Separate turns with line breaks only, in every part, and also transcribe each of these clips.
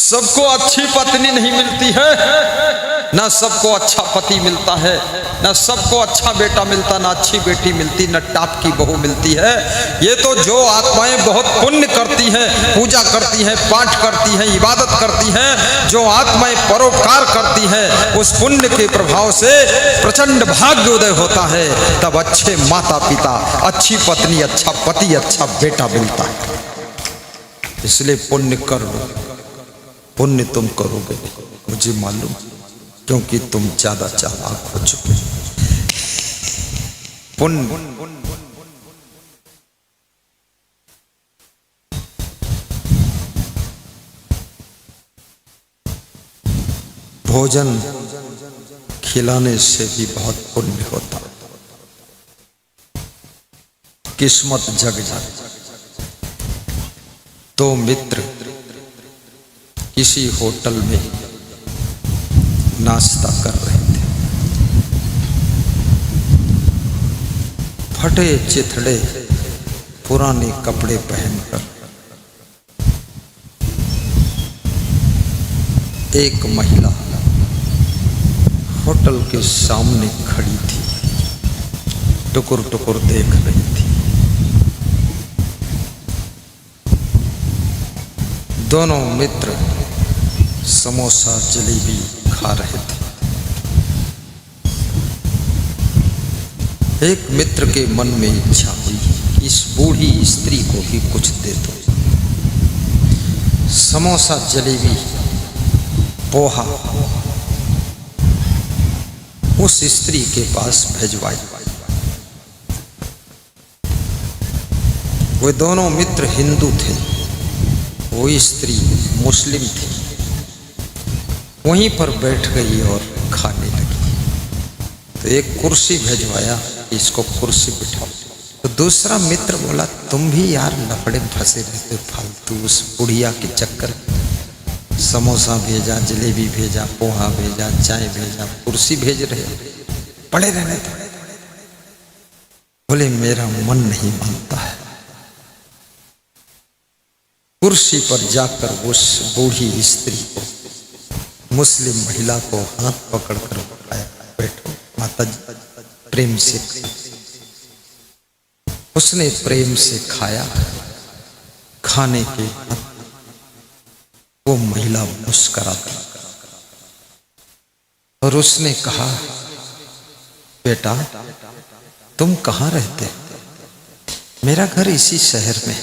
सबको अच्छी पत्नी नहीं मिलती है, ना सबको अच्छा पति मिलता है, ना सबको अच्छा बेटा मिलता, ना अच्छी बेटी मिलती, ना टाप की बहू मिलती है। ये तो जो आत्माएं बहुत पुण्य करती हैं, पूजा करती हैं, पाठ करती हैं, इबादत करती हैं, जो आत्माएं परोपकार करती हैं, उस पुण्य के प्रभाव से प्रचंड भाग्योदय होता है। तब अच्छे माता पिता, अच्छी पत्नी, अच्छा पति, अच्छा बेटा मिलता है। इसलिए पुण्य कर लो। पुण्य तुम करोगे मुझे मालूम, क्योंकि तुम ज्यादा चालाक हो चुके। पुण्य भोजन खिलाने से भी बहुत पुण्य होता। किस्मत जग जाए। तो मित्र किसी होटल में नाश्ता कर रहे थे। फटे चिथड़े पुराने कपड़े पहनकर एक महिला होटल के सामने खड़ी थी, टुकुर टुकुर देख रही थी। दोनों मित्र समोसा जलेबी खा रहे थे। एक मित्र के मन में इच्छा हुई, इस बूढ़ी स्त्री को भी कुछ दे दो। समोसा जलेबी पोहा उस स्त्री के पास भेजवाई। वे दोनों मित्र हिंदू थे, वो स्त्री मुस्लिम थी। वहीं पर बैठ गई और खाने लगी। तो एक कुर्सी भेजवाया, इसको कुर्सी बिठाओ। तो दूसरा मित्र बोला, तुम भी यार लफड़े फंसे रहते फालतू, उस बुढ़िया के चक्कर। समोसा भेजा, जलेबी भेजा, पोहा भेजा, चाय भेजा, कुर्सी भेज रहे, पड़े रहने थे। बोले मेरा मन नहीं मानता है। कुर्सी पर जाकर उस बूढ़ी स्त्री को, मुस्लिम महिला को हाथ पकड़कर बुलाया, बैठो माता जी, प्रेम से। उसने प्रेम से खाया। खाने के बाद वो महिला मुस्कुराती और उसने कहा, बेटा तुम कहाँ रहते? मेरा घर इसी शहर में।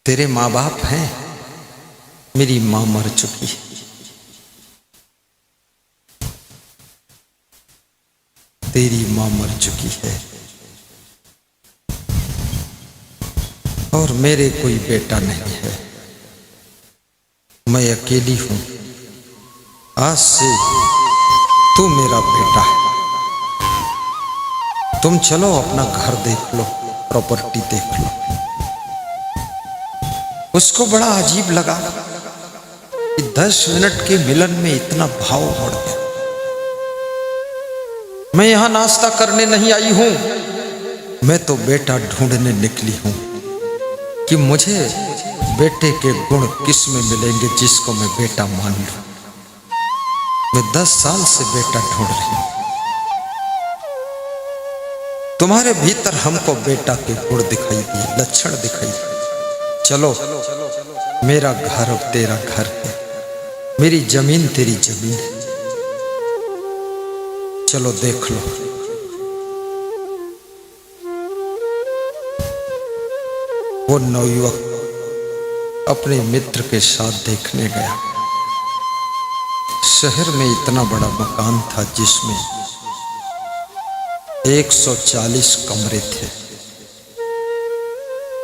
तेरे माँ बाप हैं? मेरी माँ मर चुकी है। तेरी माँ मर चुकी है और मेरे कोई बेटा नहीं है। मैं अकेली हूं। आज से तू मेरा बेटा है। तुम चलो अपना घर देख लो, प्रॉपर्टी देख लो। उसको बड़ा अजीब लगा कि 10 मिनट के मिलन में इतना भाव बढ़ गया। मैं यहां नाश्ता करने नहीं आई हूं, मैं तो बेटा ढूंढने निकली हूं कि मुझे बेटे के गुण किस में मिलेंगे जिसको मैं बेटा मान लूं। मैं 10 साल से बेटा ढूंढ रही हूं। तुम्हारे भीतर हमको बेटा के गुण दिखाई दिए, लक्षण दिखाई दिए। चलो, मेरा घर अब तेरा घर है, मेरी जमीन तेरी जमीन है। चलो देख लो। वो नवयुवक अपने मित्र के साथ देखने गया। शहर में इतना बड़ा मकान था जिसमें 140 कमरे थे,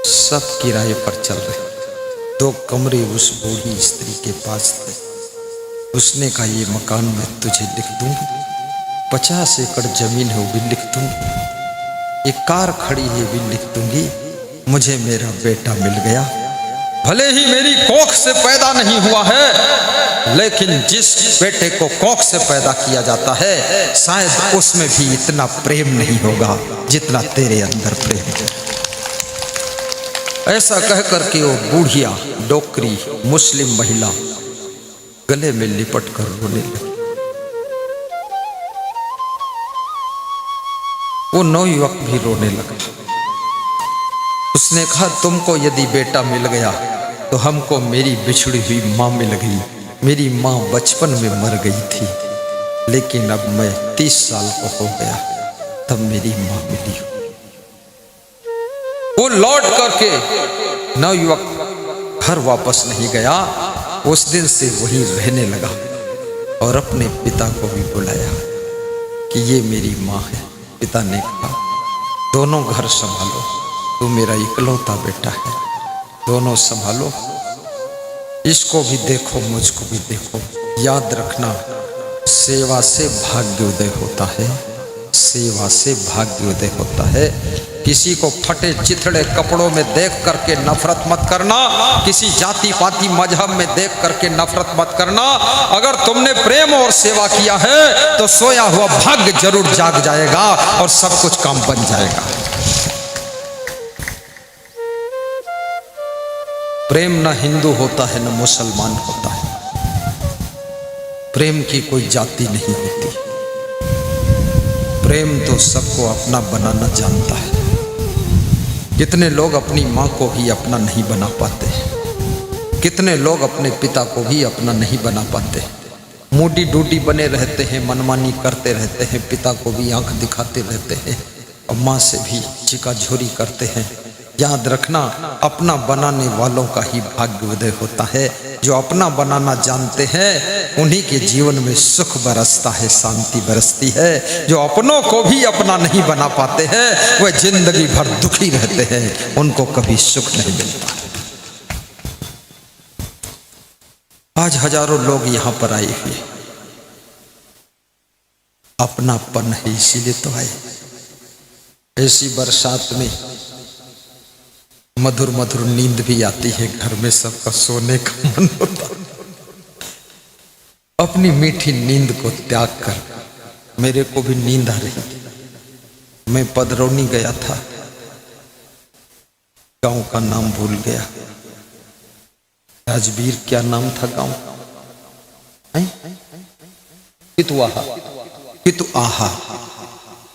सब किराए पर चल रहे। 2 कमरे उस बूढ़ी स्त्री के पास थे। उसने कहा, ये मकान मैं तुझे लिख दूंगी, 50 एकड़ जमीन है वो भी लिख दूंगी, एक कार खड़ी है भी लिख दूंगी। मुझे मेरा बेटा मिल गया। भले ही मेरी कोख से पैदा नहीं हुआ है, लेकिन जिस बेटे को कोख से पैदा किया जाता है शायद उसमें भी इतना प्रेम नहीं होगा जितना तेरे अंदर प्रेम है। ऐसा कह करके वो बूढ़िया डोकरी मुस्लिम महिला गले में लिपट कर रोने लगी। वो नौयुवक भी रोने लगा। उसने कहा, तुमको यदि बेटा मिल गया तो हमको मेरी बिछड़ी हुई माँ मिल गई। मेरी माँ बचपन में मर गई थी, लेकिन अब मैं 30 साल को हो गया तब मेरी माँ मिली। वो लौट करके नवयुवक घर वापस नहीं गया। उस दिन से वहीं रहने लगा और अपने पिता को भी बुलाया कि ये मेरी माँ है। पिता ने कहा, दोनों घर संभालो, तू मेरा इकलौता बेटा है, दोनों संभालो, इसको भी देखो मुझको भी देखो। याद रखना, सेवा से भाग्योदय होता है, सेवा से भाग्योदय होता है। किसी को फटे चिथड़े कपड़ों में देख करके नफरत मत करना, किसी जाति पाति मजहब में देख करके नफरत मत करना। अगर तुमने प्रेम और सेवा किया है तो सोया हुआ भाग्य जरूर जाग जाएगा और सब कुछ काम बन जाएगा। प्रेम न हिंदू होता है न मुसलमान होता है। प्रेम की कोई जाति नहीं होती। प्रेम तो सबको अपना बनाना जानता है। कितने लोग अपनी माँ को भी अपना नहीं बना पाते, कितने लोग अपने पिता को भी अपना नहीं बना पाते। मूडी डूडी बने रहते हैं, मनमानी करते रहते हैं, पिता को भी आंख दिखाते रहते हैं और माँ से भी चिकाझोरी करते हैं। याद रखना, अपना बनाने वालों का ही भाग्योदय होता है। जो अपना बनाना जानते हैं उन्हीं के जीवन में सुख बरसता है, शांति बरसती है। जो अपनों को भी अपना नहीं बना पाते हैं वह जिंदगी भर दुखी रहते हैं, उनको कभी सुख नहीं मिलता। आज हजारों लोग यहाँ पर आए हुए, अपनापन है इसीलिए तो आए। ऐसी बरसात में मधुर मधुर नींद भी आती है, घर में सबका सोने का मन होता। अपनी मीठी नींद को त्याग कर मेरे को भी नींद आ रही थी। मैं पदरौनी गया था, गांव का नाम भूल गया। राजवीर क्या नाम था गांव? कितुआहा, कितुआहा,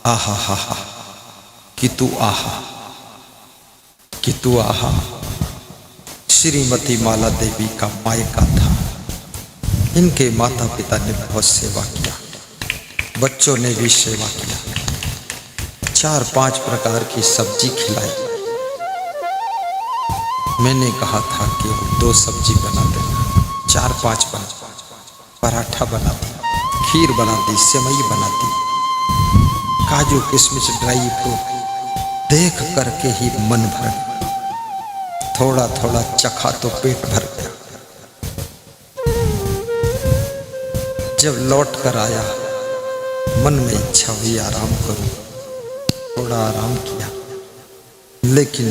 आहा हा हा, कितुआहा, कितुआहा श्रीमती माला देवी का मायका था। इनके माता पिता ने बहुत सेवा किया, बच्चों ने भी सेवा किया। 4-5 प्रकार की सब्जी खिलाई। मैंने कहा था कि 2 सब्जी बना देना, 4-5 बना, पराठा बना दी, खीर बना दी, सेवई बना दी, काजू किशमिश ड्राई फ्रूट। देख करके ही मन भर, थोड़ा थोड़ा चखा तो पेट भर गया। जब लौट कर आया मन में इच्छा हुई आराम करूं, थोड़ा आराम किया, लेकिन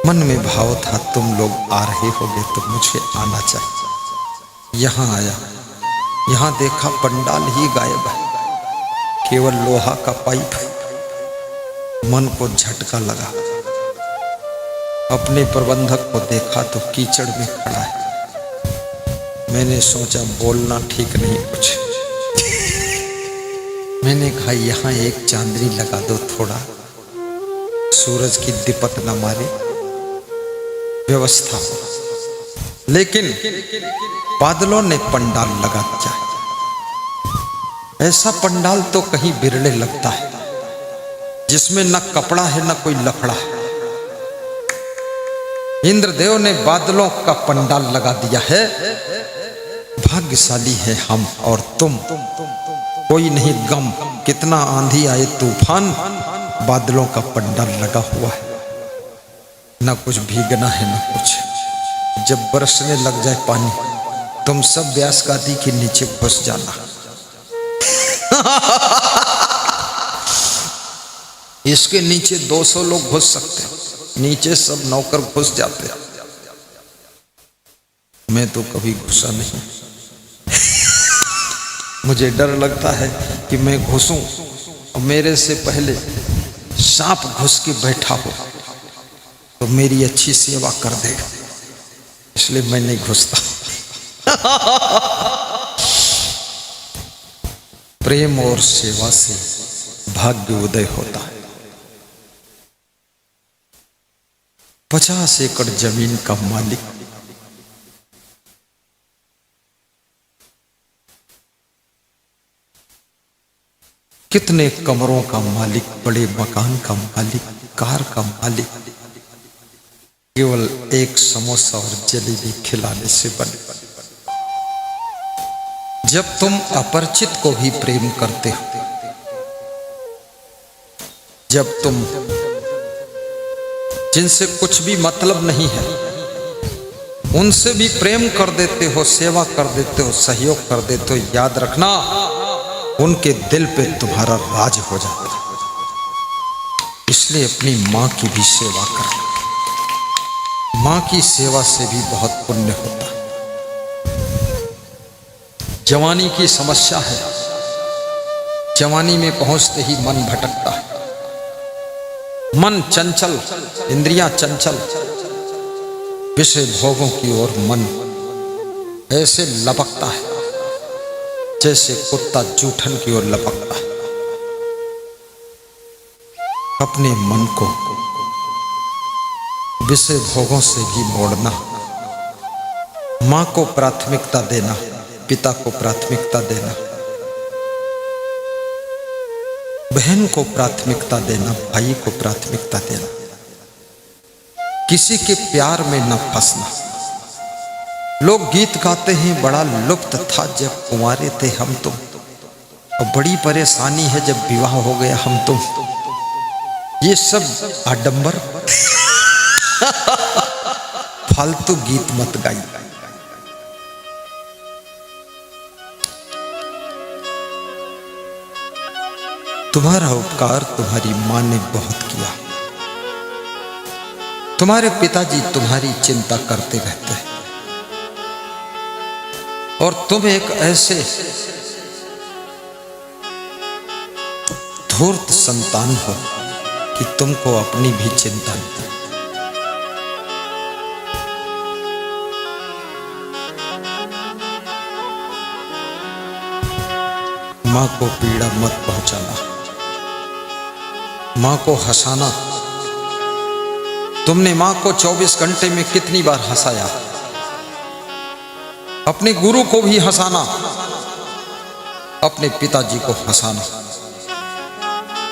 मन में भाव था तुम लोग आ रहे होगे तो मुझे आना चाहिए। यहाँ आया, यहाँ देखा पंडाल ही गायब है, केवल लोहा का पाइप है। मन को झटका लगा। अपने प्रबंधक को देखा तो कीचड़ में खड़ा है। मैंने सोचा बोलना ठीक नहीं कुछ। मैंने कहा यहाँ एक चांदनी लगा दो, थोड़ा सूरज की दिपत न मारे, व्यवस्था। लेकिन बादलों ने पंडाल लगा दिया। ऐसा पंडाल तो कहीं बिरले लगता है जिसमें न कपड़ा है न कोई लफड़ा है। इंद्रदेव ने बादलों का पंडाल लगा दिया है। भाग्यशाली है हम और तुम, कोई नहीं गम, कितना आंधी आए तूफान, बादलों का पंडाल लगा हुआ है। न कुछ भीगना है न कुछ। जब बरसने लग जाए पानी, तुम सब व्यास गादी के नीचे घुस जाना। इसके नीचे 200 लोग घुस सकते हैं, नीचे सब नौकर घुस जाते हैं। मैं तो कभी घुसा नहीं। मुझे डर लगता है कि मैं घुसूं और मेरे से पहले सांप घुस के बैठा हो तो मेरी अच्छी सेवा कर देगा, इसलिए मैं नहीं घुसता। प्रेम और सेवा से भाग्य उदय होता है। 50 एकड़ जमीन का मालिक, कितने कमरों का मालिक, बड़े मकान का मालिक, कार का मालिक, केवल एक समोसा और जलेबी खिलाने से बने। जब तुम अपरिचित को भी प्रेम करते हो, जब तुम जिनसे कुछ भी मतलब नहीं है उनसे भी प्रेम कर देते हो, सेवा कर देते हो, सहयोग कर देते हो, याद रखना उनके दिल पे तुम्हारा राज हो जाता है। इसलिए अपनी माँ की भी सेवा करना। माँ की सेवा से भी बहुत पुण्य होता है। जवानी की समस्या है, जवानी में पहुंचते ही मन भटकता है, मन चंचल, इंद्रियां चंचल, विषय भोगों की ओर मन ऐसे लपकता है जैसे कुत्ता जूठन की ओर लपकता है। अपने मन को विषय भोगों से भी मोड़ना, मां को प्राथमिकता देना, पिता को प्राथमिकता देना, बहन को प्राथमिकता देना, भाई को प्राथमिकता देना, किसी के प्यार में न फंसना। लोग गीत गाते हैं, बड़ा लुप्त था जब कुंवारे थे हम तुम, और बड़ी परेशानी है जब विवाह हो गया हम तुम। ये सब आडंबर फालतू गीत मत गाई। तुम्हारा उपकार तुम्हारी मां ने बहुत किया। तुम्हारे पिताजी तुम्हारी चिंता करते रहते हैं, और तुम एक ऐसे धूर्त संतान हो कि तुमको अपनी भी चिंता नहीं। मां को पीड़ा मत पहुंचाना, मां को हंसाना। तुमने मां को 24 घंटे में कितनी बार हंसाया। अपने गुरु को भी हंसाना, अपने पिताजी को हंसाना।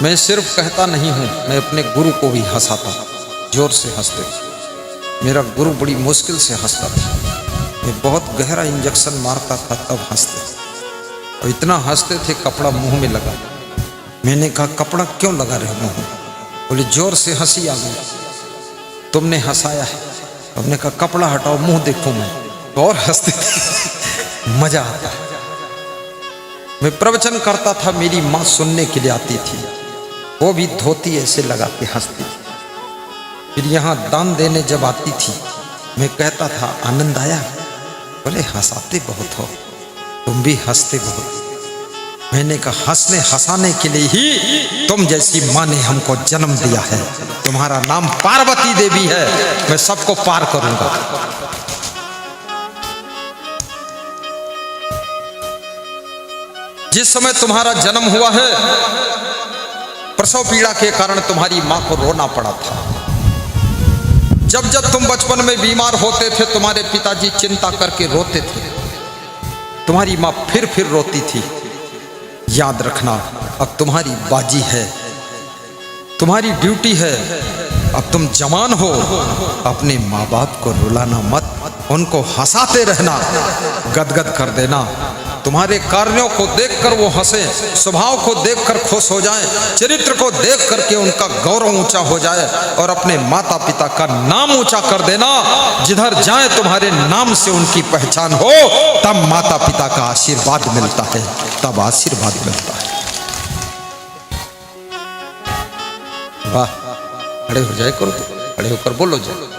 मैं सिर्फ कहता नहीं हूं, मैं अपने गुरु को भी हंसाता, जोर से हंसते। मेरा गुरु बड़ी मुश्किल से हंसता था, मैं बहुत गहरा इंजेक्शन मारता था तब हंसते, और इतना हंसते थे कपड़ा मुंह में लगा। मैंने कहा कपड़ा क्यों लगा रहे मुंह में? बोले जोर से हंसी आ गई, तुमने हंसाया है। हमने कहा कपड़ा हटाओ, मुंह देखो। मैं और हंसते थे, मजा आता। मैं प्रवचन करता था, मेरी माँ सुनने के लिए आती थी, वो भी धोती ऐसे लगा के हंसती थी। फिर यहाँ दान देने जब आती थी, मैं कहता था आनंद आया? बोले हंसाते बहुत हो, तुम भी हंसते बहुत। मैंने कहा हंसने हंसाने के लिए ही तुम जैसी माँ ने हमको जन्म दिया है। तुम्हारा नाम पार्वती देवी है, मैं सबको पार करूंगा। जिस समय तुम्हारा जन्म हुआ है, प्रसव पीड़ा के कारण तुम्हारी मां को रोना पड़ा था। जब जब तुम बचपन में बीमार होते थे, तुम्हारे पिताजी चिंता करके रोते थे, तुम्हारी मां फिर रोती थी। याद रखना, अब तुम्हारी बाजी है, तुम्हारी ड्यूटी है। अब तुम जवान हो, अपने माँ बाप को रुलाना मत, उनको हंसाते रहना, गदगद कर देना। तुम्हारे कार्यों को देखकर वो हंसे, स्वभाव को देखकर खुश हो जाएं, चरित्र को देख करके उनका गौरव ऊंचा हो जाए, और अपने माता पिता का नाम ऊंचा कर देना। जिधर जाए तुम्हारे नाम से उनकी पहचान हो, तब माता पिता का आशीर्वाद मिलता है, तब आशीर्वाद मिलता है। वाह, खड़े हो जाए करो, खड़े होकर बोलो जाए।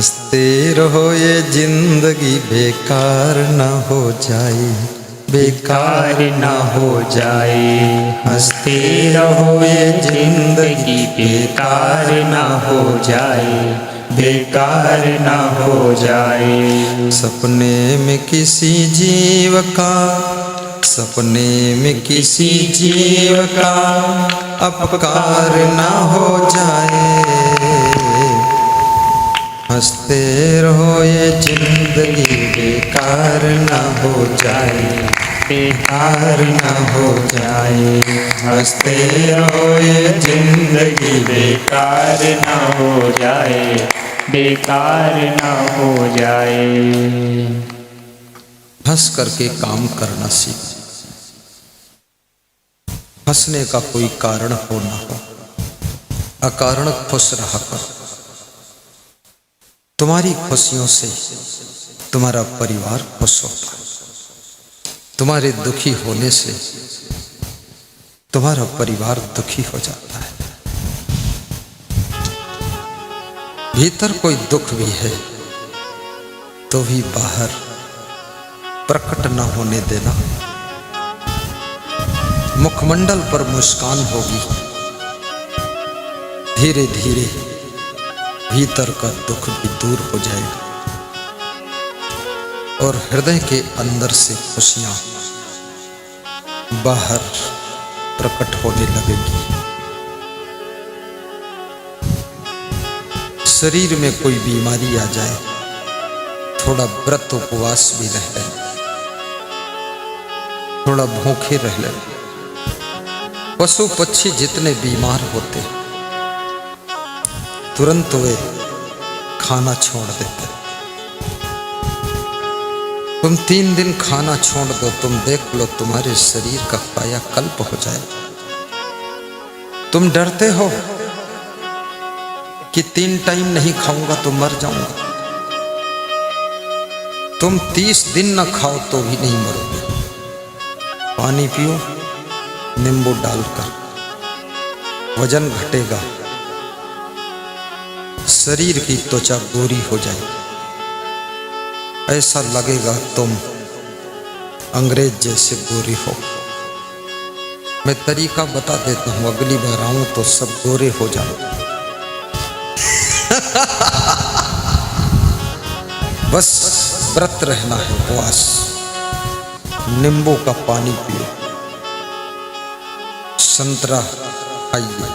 हंसते रहो ये जिंदगी बेकार न हो जाए,
बेकार न हो जाए। हंसते रहो ये जिंदगी बेकार न हो जाए, बेकार न हो जाए।
सपने में किसी जीव का, सपने में किसी जीव का अपकार न हो जाए। हंसते रहो ये जिंदगी बेकार न हो जाए,
बेकार न हो जाए। हंसते रहो ये जिंदगी बेकार न हो जाए, बेकार न हो जाए।
हंस करके काम करना सीख। हंसने का कोई कारण हो ना हो, अकारण खुश रहा कर। तुम्हारी खुशियों से तुम्हारा परिवार खुश होता है, तुम्हारे दुखी होने से तुम्हारा परिवार दुखी हो जाता है। भीतर कोई दुख भी है तो भी बाहर प्रकट न होने देना। मुखमंडल पर मुस्कान होगी, धीरे धीरे भीतर का दुख भी दूर हो जाएगा और हृदय के अंदर से खुशियां बाहर प्रकट होने लगेगी। शरीर में कोई बीमारी आ जाए, थोड़ा व्रत उपवास भी रह ले, थोड़ा भूखे रह ले। पशु पक्षी जितने बीमार होते तुरंत वे खाना छोड़ देते। तुम 3 दिन खाना छोड़ दो, तुम देख लो तुम्हारे शरीर का कायाकल्प हो जाए। तुम डरते हो कि 3 टाइम नहीं खाऊंगा तो मर जाऊंगा। तुम 30 दिन न खाओ तो भी नहीं मरोगे। पानी पियो नींबू डालकर, वजन घटेगा, शरीर की त्वचा गोरी हो जाएगी, ऐसा लगेगा तुम अंग्रेज जैसे गोरी हो। मैं तरीका बता देता हूं, अगली बार आऊं तो सब गोरे हो जाओ। बस व्रत रहना है, उपवास, नींबू का पानी पियो, संतरा खाइए,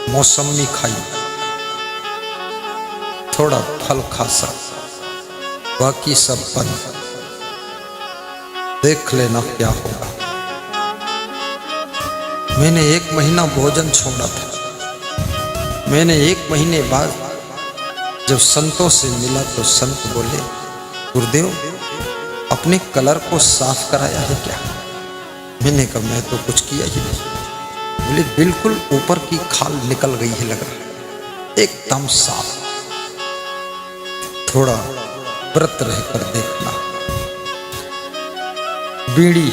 मौसमी खाइए, थोड़ा फल खा सकते, बाकी सब बंद। देख लेना क्या होगा। मैंने 1 महीना भोजन छोड़ा था। मैंने 1 महीने बाद जब संतों से मिला तो संत बोले, गुरुदेव अपने कलर को साफ कराया है क्या? मैंने कहा मैं तो कुछ किया ही नहीं। बोले बिल्कुल ऊपर की खाल निकल गई है, लग रहा है एकदम साफ। थोड़ा व्रत रहकर देखना। बीड़ी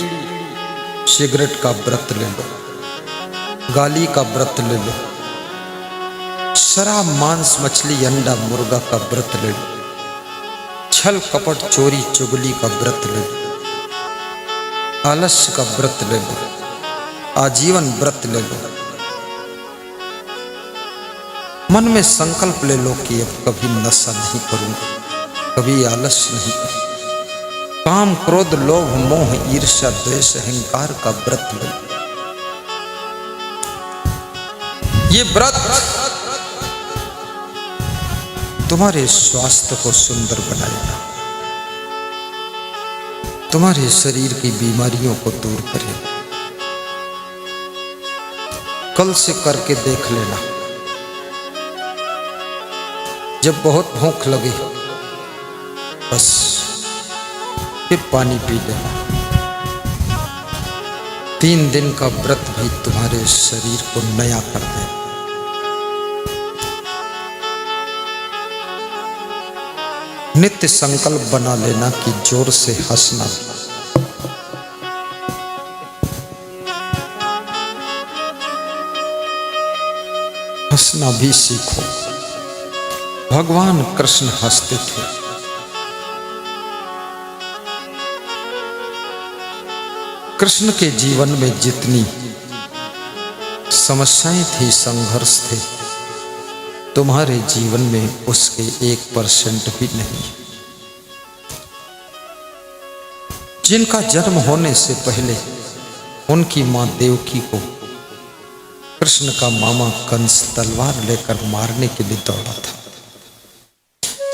सिगरेट का व्रत ले लो, गाली का व्रत ले लो, शराब मांस मछली अंडा मुर्गा का व्रत ले लो, छल कपट चोरी चुगली का व्रत ले लो, आलस्य का व्रत ले लो, आजीवन व्रत ले लो। मन में संकल्प ले लो कि अब कभी नशा नहीं करूंगा, कभी आलस्य नहीं करूंगा। काम क्रोध लोभ मोह ईर्ष्या द्वेष अहंकार का व्रत लो। ये व्रत तुम्हारे स्वास्थ्य को सुंदर बनाएगा, तुम्हारे शरीर की बीमारियों को दूर करेगा। कल से करके देख लेना। जब बहुत भूख लगे बस फिर पानी पी लेना। 3 दिन का व्रत भी तुम्हारे शरीर को नया कर दे। नित्य संकल्प बना लेना कि जोर से हंसना। हंसना भी सीखो। भगवान कृष्ण हंसते थे। कृष्ण के जीवन में जितनी समस्याएं थी, संघर्ष थे, तुम्हारे जीवन में उसके 1% भी नहीं। जिनका जन्म होने से पहले उनकी मां देवकी को कृष्ण का मामा कंस तलवार लेकर मारने के लिए दौड़ा था।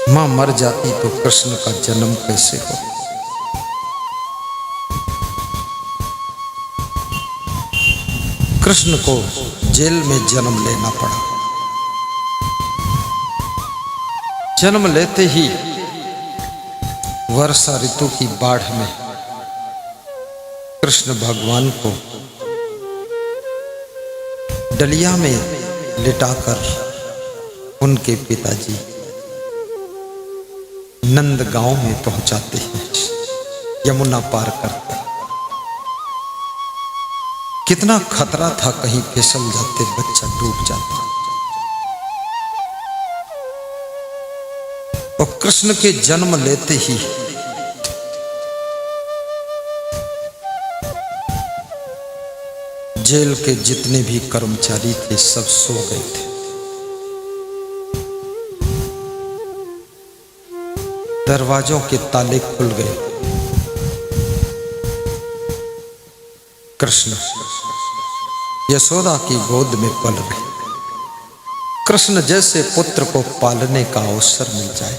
मां मर जाती तो कृष्ण का जन्म कैसे हो। कृष्ण को जेल में जन्म लेना पड़ा। जन्म लेते ही वर्षा ऋतु की बाढ़ में कृष्ण भगवान को डलिया में लिटाकर उनके पिताजी नंद गांव में पहुंचाते हैं, यमुना पार करते। कितना खतरा था, कहीं फिसल जाते, बच्चा डूब जाता। और कृष्ण के जन्म लेते ही जेल के जितने भी कर्मचारी थे सब सो गए थे। दरवाजों के ताले खुल गए। कृष्ण यशोदा की गोद में पल रहे। कृष्ण जैसे पुत्र को पालने का अवसर मिल जाए,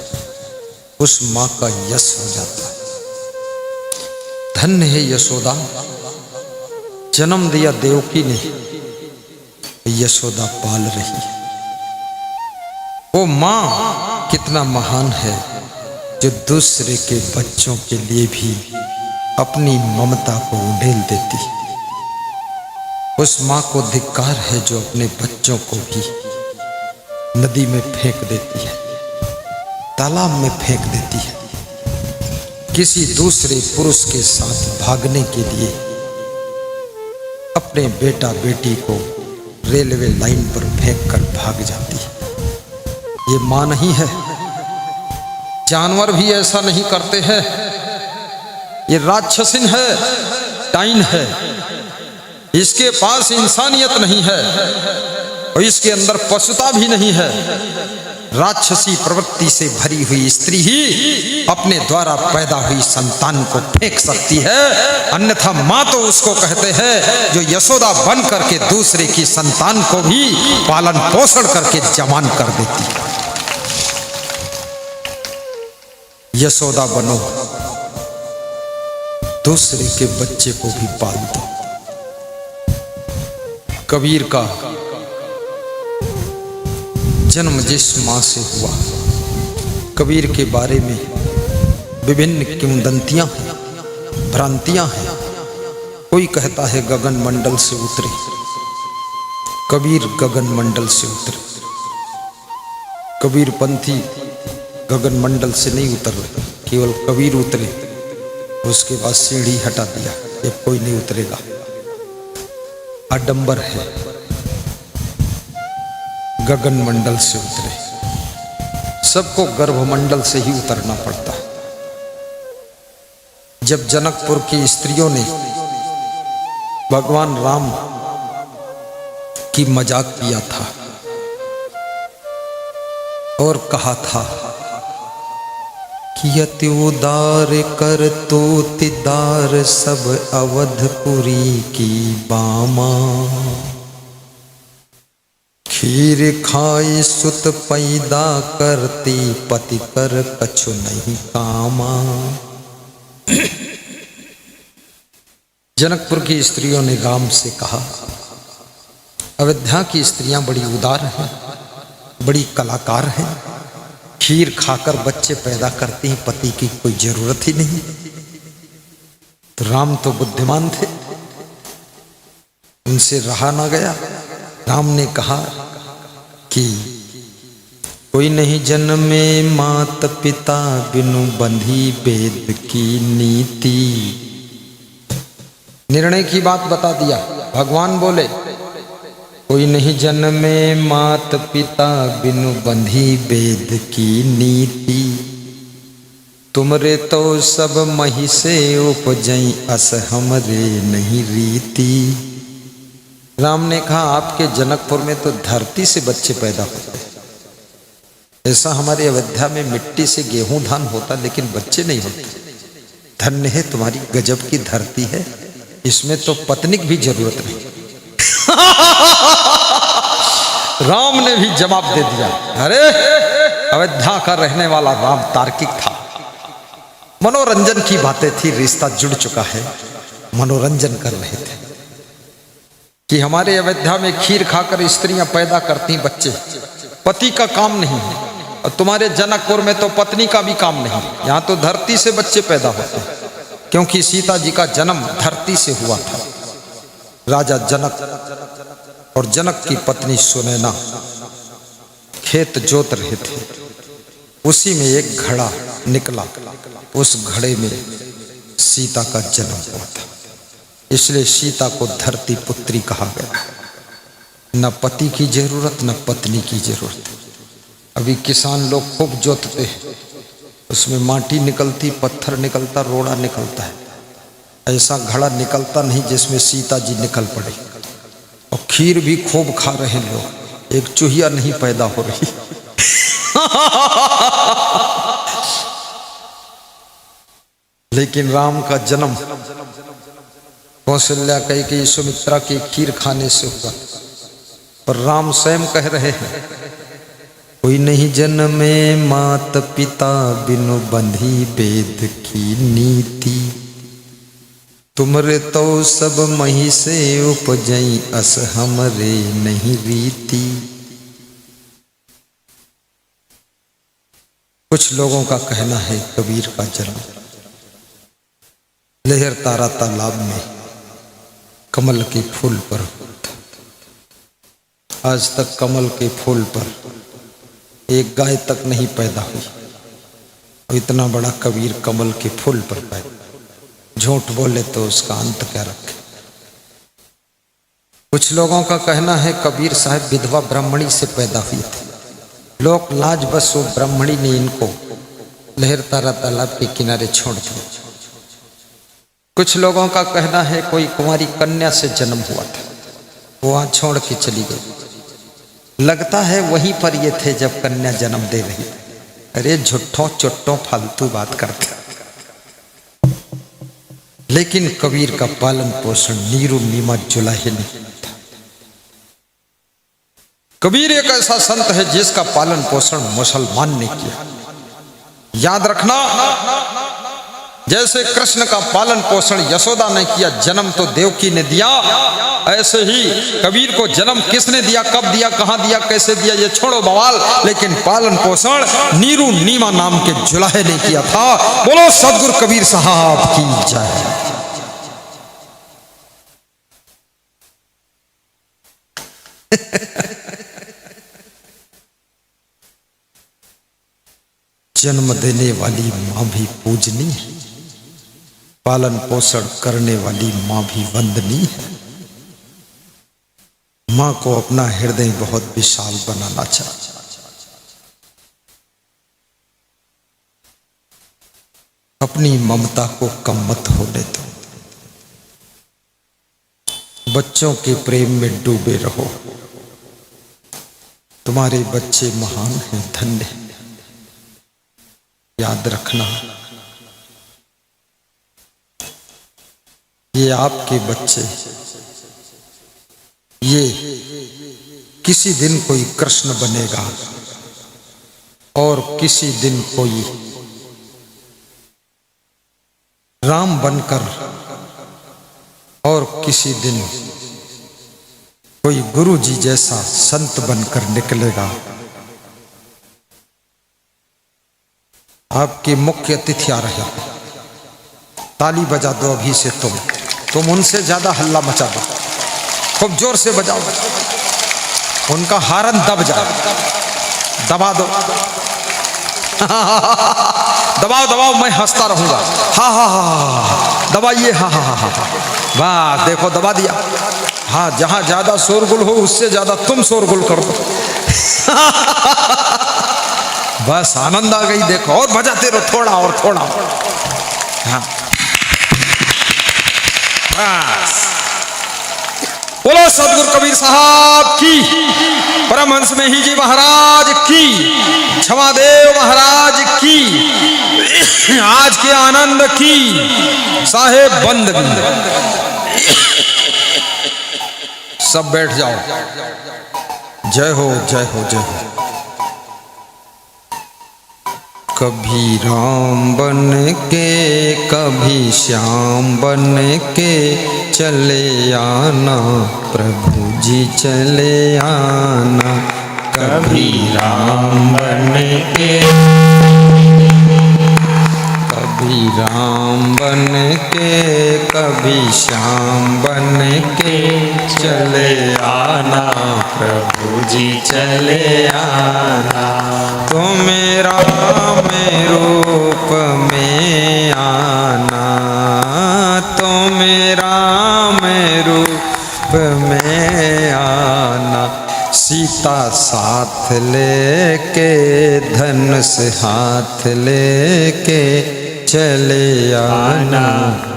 उस मां का यश हो जाता है। धन्य है यशोदा, जन्म दिया देवकी ने, यशोदा पाल रही है। वो मां कितना महान है जो दूसरे के बच्चों के लिए भी अपनी ममता को उंडेल देती है। उस मां को धिक्कार है जो अपने बच्चों को भी नदी में फेंक देती है, तालाब में फेंक देती है, किसी दूसरे पुरुष के साथ भागने के लिए अपने बेटा बेटी को रेलवे लाइन पर फेंक कर भाग जाती है। ये मां नहीं है। जानवर भी ऐसा नहीं करते हैं। ये राक्षसिन है, डाइन है। इसके पास इंसानियत नहीं है और इसके अंदर पशुता भी नहीं है। राक्षसी प्रवृत्ति से भरी हुई स्त्री ही अपने द्वारा पैदा हुई संतान को फेंक सकती है, अन्यथा मां तो उसको कहते हैं जो यशोदा बन करके दूसरे की संतान को भी पालन पोषण करके जवान कर देती है। यशोदा बनो, दूसरे के बच्चे को भी पाल दो। कबीर का जन्म जिस मां से हुआ, कबीर के बारे में विभिन्न किंवदंतियां हैं, भ्रांतियां हैं। कोई कहता है गगन मंडल से उतरे, कबीर गगन मंडल से उतरे। कबीर पंथी गगन मंडल से नहीं उतर, केवल कबीर उतरे, उसके बाद सीढ़ी हटा दिया, ये कोई नहीं उतरेगा। आडंबर है, गगन मंडल से उतरे। सबको गर्भमंडल से ही उतरना पड़ता है। जब जनकपुर की स्त्रियों ने भगवान राम की मजाक किया था और कहा था कि यति उदार कर तो तिदार सब अवधपुरी की बामा, खीर खाई सुत पैदा करती पति कर कछु नहीं कामा। जनकपुर की स्त्रियों ने राम से कहा, अयोध्या की स्त्रियां बड़ी उदार हैं, बड़ी कलाकार हैं, खीर खाकर बच्चे पैदा करती हैं, पति की कोई जरूरत ही नहीं। तो राम तो बुद्धिमान थे, उनसे रहा ना गया। राम ने कहा कि कोई नहीं जन्मे मात पिता बिनु बंधी वेद की नीति। निर्णय की बात बता दिया। भगवान बोले कोई नहीं जन्मे मात पिता बिनु बंधी वेद की नीति। तुमरे तो सब मही से उपजई अस हमरे नहीं रीति। राम ने कहा आपके जनकपुर में तो धरती से बच्चे पैदा होते हैं, ऐसा हमारे अयोध्या में मिट्टी से गेहूं धान होता लेकिन बच्चे नहीं होते। धन्य है तुम्हारी गजब की धरती है, इसमें तो पत्नी की भी जरूरत नहीं। राम ने भी जवाब दे दिया। अरे अयोध्या का रहने वाला राम तार्किक था, मनोरंजन की बातें थी, रिश्ता जुड़ चुका है, मनोरंजन कर रहे थे कि हमारे अयोध्या में खीर खाकर स्त्रियां पैदा करती बच्चे, पति का काम नहीं है। और तुम्हारे जनकपुर में तो पत्नी का भी काम नहीं, यहाँ तो धरती से बच्चे पैदा होते हैं, क्योंकि सीता जी का जन्म धरती से हुआ था। राजा जनक और जनक की पत्नी सुनैना खेत जोत रहे थे, उसी में एक घड़ा निकला, उस घड़े में सीता का जन्म हुआ था, इसलिए सीता को धरती पुत्री कहा गया। न पति की जरूरत न पत्नी की जरूरत। अभी किसान लोग खूब जोतते हैं, उसमें माटी निकलती, पत्थर निकलता, रोड़ा निकलता है, ऐसा घड़ा निकलता नहीं जिसमें सीता जी निकल पड़े। और खीर भी खूब खा रहे लोग, एक चूहिया नहीं पैदा हो रही। लेकिन राम का जन्म कौशल्या कैकेयी सुमित्रा की खीर खाने से हुआ। पर राम स्वयं कह रहे हैं, कोई नहीं जन्मे मात पिता बिनु बंधी वेद की नीति। तुमरे तो सब मही से उपजई अस हमरे नहीं रीति। कुछ लोगों का कहना है कबीर का जन्म लहर तारा तालाब में कमल के फूल पर हुआ था। आज तक कमल के फूल पर एक गाय तक नहीं पैदा हुई, और इतना बड़ा कबीर कमल के फूल पर पैदा। झूठ बोले तो उसका अंत क्या रखे। कुछ लोगों का कहना है कबीर साहब विधवा ब्राह्मणी से पैदा हुए थे, लोक लाज बस वो ब्राह्मणी ने इनको लहर तारा तालाब के किनारे छोड़ दिया। कुछ लोगों का कहना है कोई कुंवारी कन्या से जन्म हुआ था, वो वहां छोड़ के चली गई। लगता है वहीं पर ये थे जब कन्या जन्म दे रही। अरे झुट्ठो चुट्टो फालतू बात करते। लेकिन कबीर का पालन पोषण नीरू नीमा जुलाहे नहीं था। कबीर एक ऐसा संत है जिसका पालन पोषण मुसलमान ने किया। याद रखना, जैसे कृष्ण का पालन पोषण यशोदा ने किया, जन्म तो देवकी ने दिया, ऐसे ही कबीर को जन्म किसने दिया, कब दिया, कहां दिया, कैसे दिया, ये छोड़ो बवाल, लेकिन पालन पोषण नीरू नीमा नाम के जुलाहे ने किया था। बोलो सदगुरु कबीर साहब की जय। जन्म देने वाली मां भी पूजनी है, पालन पोषण करने वाली मां भी वंदनीय है। मां को अपना हृदय बहुत विशाल बनाना चाहिए। अपनी ममता को कम मत होने दो। बच्चों के प्रेम में डूबे रहो। तुम्हारे बच्चे महान हैं, धन्य हैं। याद रखना, ये आपके बच्चे, ये किसी दिन कोई कृष्ण बनेगा और किसी दिन कोई राम बनकर और किसी दिन कोई गुरु जी जैसा संत बनकर निकलेगा। आपके मुख्य अतिथि आ रहे हैं, ताली बजा दो अभी से। तुम उनसे ज्यादा हल्ला मचा दो, खूब जोर से बजाओ, उनका हारन दब जाए, दबा दो। दबाओ दबाओ, मैं हंसता रहूंगा। हा हा हा, दबाइए, हा हा हा हा, वाह देखो दबा दिया। हाँ, जहां ज्यादा शोरगुल हो उससे ज्यादा तुम शोरगुल कर दो। बस आनंद आ गई। देखो और बजाते रहो, थोड़ा और थोड़ा। हाँ बस। बोलो सदगुरु कबीर साहब की, परमहंस में ही जी महाराज की, क्षमादेव महाराज की, आज के आनंद की। साहेब बंद भी। सब बैठ जाओ। जय हो जय हो जय हो। कभी राम बन के कभी श्याम बन के चले आना प्रभु जी चले आना।
कभी राम बन के
कभी राम बन के कभी श्याम बन के चले आना
प्रभु जी चले आना।
तुम राम रूप में आना, तुम राम रूप में आना। सीता साथ लेके धनुष हाथ लेके चले आना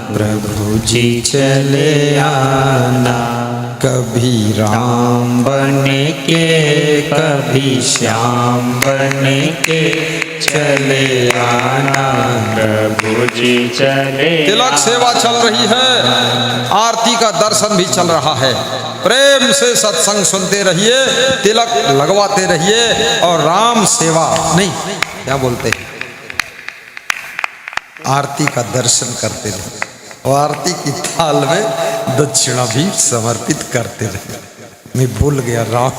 प्रभु जी चले आना। कभी राम बन के कभी श्याम बन के चले आना
प्रभु जी चले।
तिलक सेवा चल रही है, आरती का दर्शन भी चल रहा है। प्रेम से सत्संग सुनते रहिए, तिलक लगवाते रहिए और राम सेवा नहीं क्या बोलते हैं, आरती का दर्शन करते रहिए और आरती की थाल में दक्षिणा भी समर्पित करते रहिए। मैं भूल गया राम।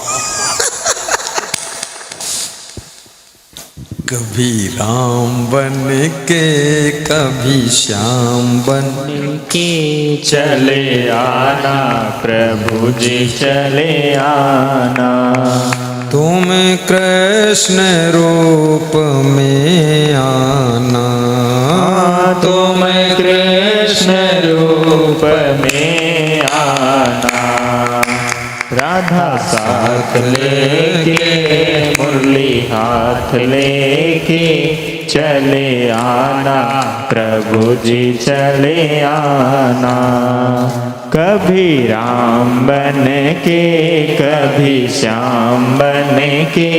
कभी राम बन के कभी श्याम बन
के चले आना प्रभु जी चले आना।
तुम कृष्ण रूप में आना,
तुम कृष्ण रूप में आना। राधा साथ लेके मुरली हाथ लेके चले आना प्रभु जी चले आना। कभी राम बन के कभी श्याम बन के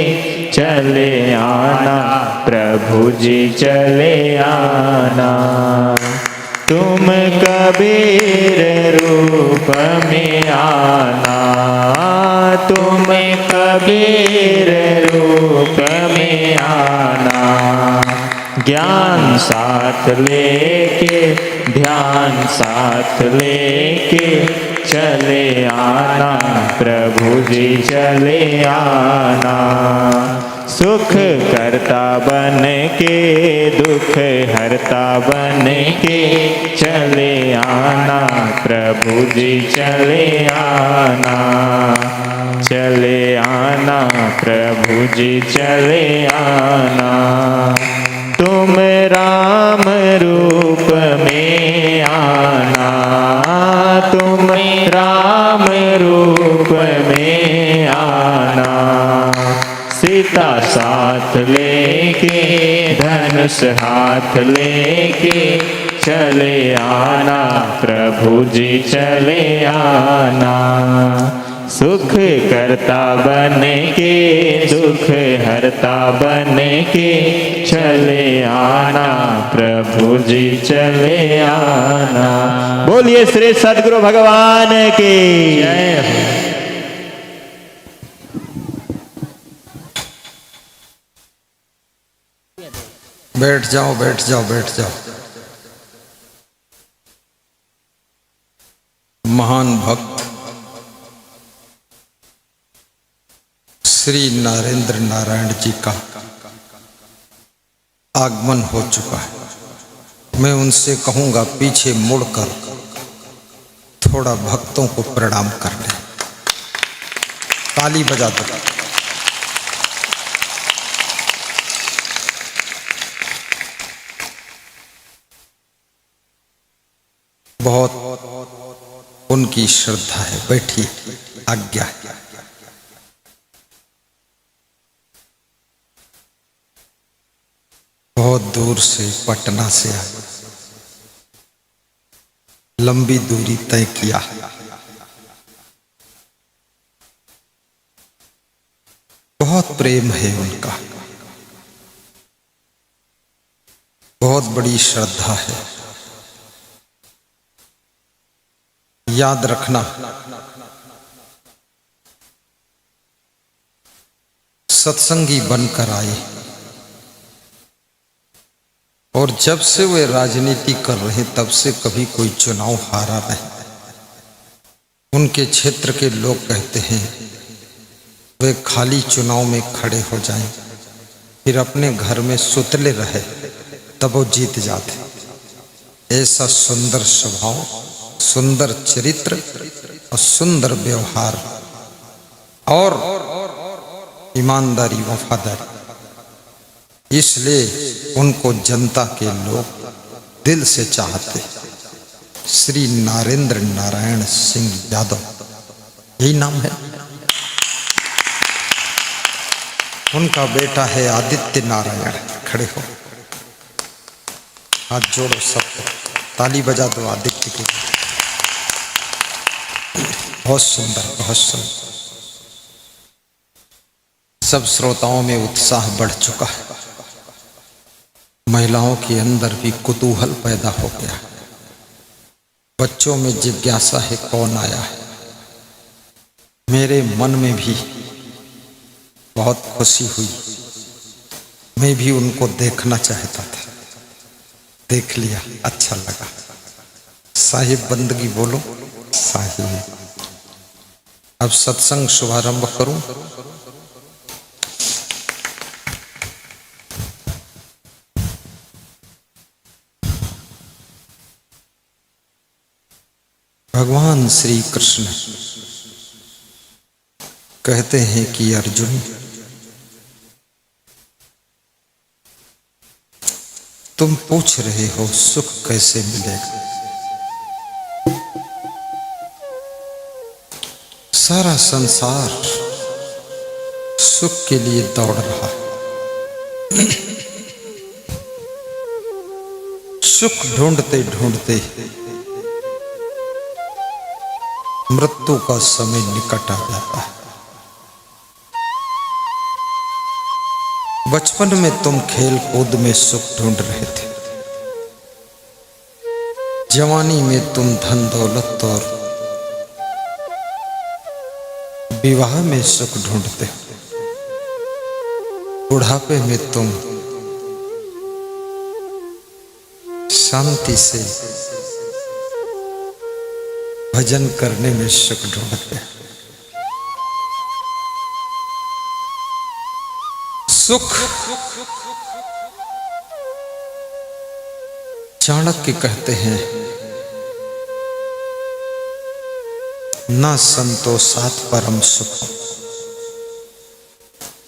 चले आना प्रभु जी चले आना। तुम कबीर रूप में आना, तुम कबीर रूप में आना। ज्ञान साथ लेके ध्यान साथ लेके चले आना प्रभु जी चले आना। सुख करता बन के दुख हरता बन के चले आना प्रभु जी चले आना। चले आना प्रभु जी चले आना। तुम राम रूप में आना, तुम राम रूप में आना। सीता साथ लेके धनुष हाथ लेके चले आना प्रभु जी चले आना। सुख करता बन के दुख हरता बन के चले आना प्रभु जी चले आना। बोलिए श्री सद्गुरु भगवान की जय हो।
बैठ जाओ बैठ जाओ बैठ जाओ। महान भक्त श्री नरेंद्र नारायण जी का आगमन हो चुका है। मैं उनसे कहूंगा पीछे मुड़कर थोड़ा भक्तों को प्रणाम कर लें। ताली बजा दो। बहुत उनकी श्रद्धा है। बैठिए, आज्ञा है। बहुत दूर से पटना से आए, लंबी दूरी तय किया। बहुत प्रेम है उनका, बहुत बड़ी श्रद्धा है। याद रखना, सत्संगी बनकर आए और जब से वे राजनीति कर रहे तब से कभी कोई चुनाव हारा नहीं। उनके क्षेत्र के लोग कहते हैं वे खाली चुनाव में खड़े हो जाएं, फिर अपने घर में सुतले रहे तब वो जीत जाते। ऐसा सुंदर स्वभाव, सुंदर चरित्र और सुंदर व्यवहार और ईमानदारी, वफादारी, इसलिए उनको जनता के लोग दिल से चाहते। श्री नरेंद्र नारायण सिंह यादव, यही नाम है। उनका बेटा है आदित्य नारायण। खड़े हो, हाथ जोड़ो, सबको ताली बजा दो आदित्य के। बहुत सुंदर, बहुत सुंदर। सब श्रोताओं में उत्साह बढ़ चुका है। महिलाओं के अंदर भी कुतूहल पैदा हो गया। बच्चों में जिज्ञासा है कौन आया है। मेरे मन में भी बहुत खुशी हुई। मैं भी उनको देखना चाहता था, देख लिया, अच्छा लगा। साहिब बंदगी बोलो, साहिब। अब सत्संग शुभारंभ करूं। भगवान श्री कृष्ण कहते हैं कि अर्जुन, तुम पूछ रहे हो सुख कैसे मिलेगा। सारा संसार सुख के लिए दौड़ रहा है। सुख ढूंढते ढूंढते मृत्यु का समय निकट आ जाता है। बचपन में तुम खेल कूद में सुख ढूंढ रहे थे, जवानी में तुम धन दौलत और विवाह में सुख ढूंढते हो, बुढ़ापे में तुम शांति से भजन करने में सुख ढूंढते हैं। सुख चाणक्य कहते हैं, न संतोषात् परम सुख,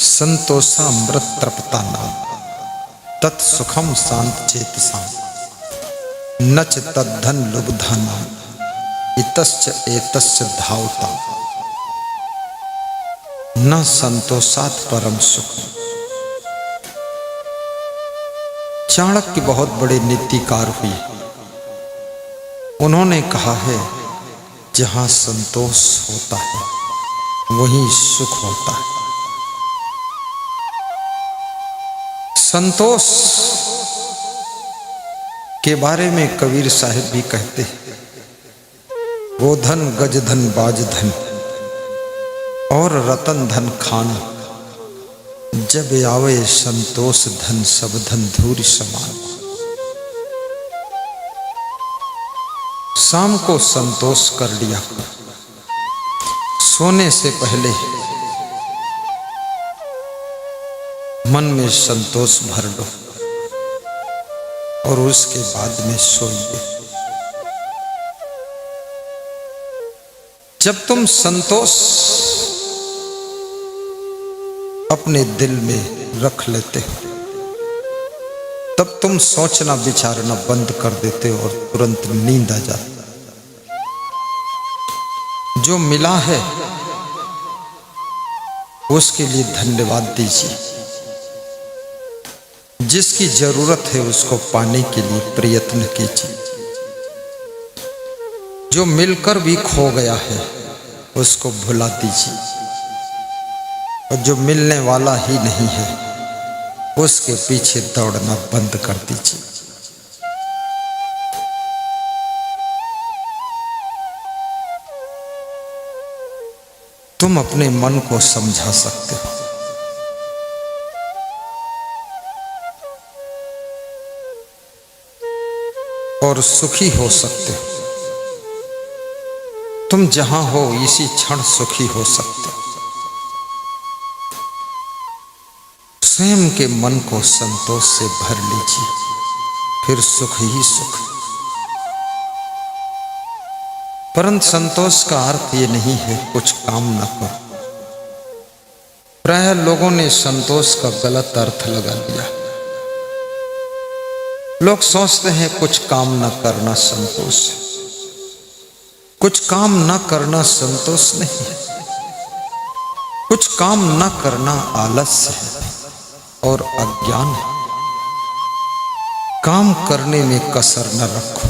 संतोषामृत तृप्ता नाम, तत्सुखम शांत चेतसा, नच तद्धन लुब्धा नाम, इतश्च एतश्च धावता। न संतोषात् परम सुख। चाणक्य बहुत बड़े नीतिकार हुए। उन्होंने कहा है, जहां संतोष होता है वहीं सुख होता है। संतोष के बारे में कबीर साहिब भी कहते हैं, गोधन गजधन बाजधन और रतन धन खान, जब आवे संतोष धन सब धन धूरि समान। शाम को संतोष कर लिया, सोने से पहले मन में संतोष भर लो और उसके बाद में सोइए। जब तुम संतोष अपने दिल में रख लेते हो तब तुम सोचना विचारना बंद कर देते हो और तुरंत नींद आ जाती। जो मिला है उसके लिए धन्यवाद दीजिए। जिसकी जरूरत है उसको पाने के लिए प्रयत्न कीजिए। जो मिलकर भी खो गया है उसको भुला दीजिए, और जो मिलने वाला ही नहीं है उसके पीछे दौड़ना बंद कर दीजिए। तुम अपने मन को समझा सकते हो, और सुखी हो सकते हो। तुम जहां हो इसी क्षण सुखी हो सकते हो। स्वयं के मन को संतोष से भर लीजिए, फिर सुख ही सुख। परंतु संतोष का अर्थ ये नहीं है कुछ काम न करो। प्राय लोगों ने संतोष का गलत अर्थ लगा लिया। लोग सोचते हैं कुछ काम न करना संतोष है। कुछ काम न करना संतोष नहीं है। कुछ काम न करना आलस्य है और अज्ञान है। काम करने में कसर न रखो।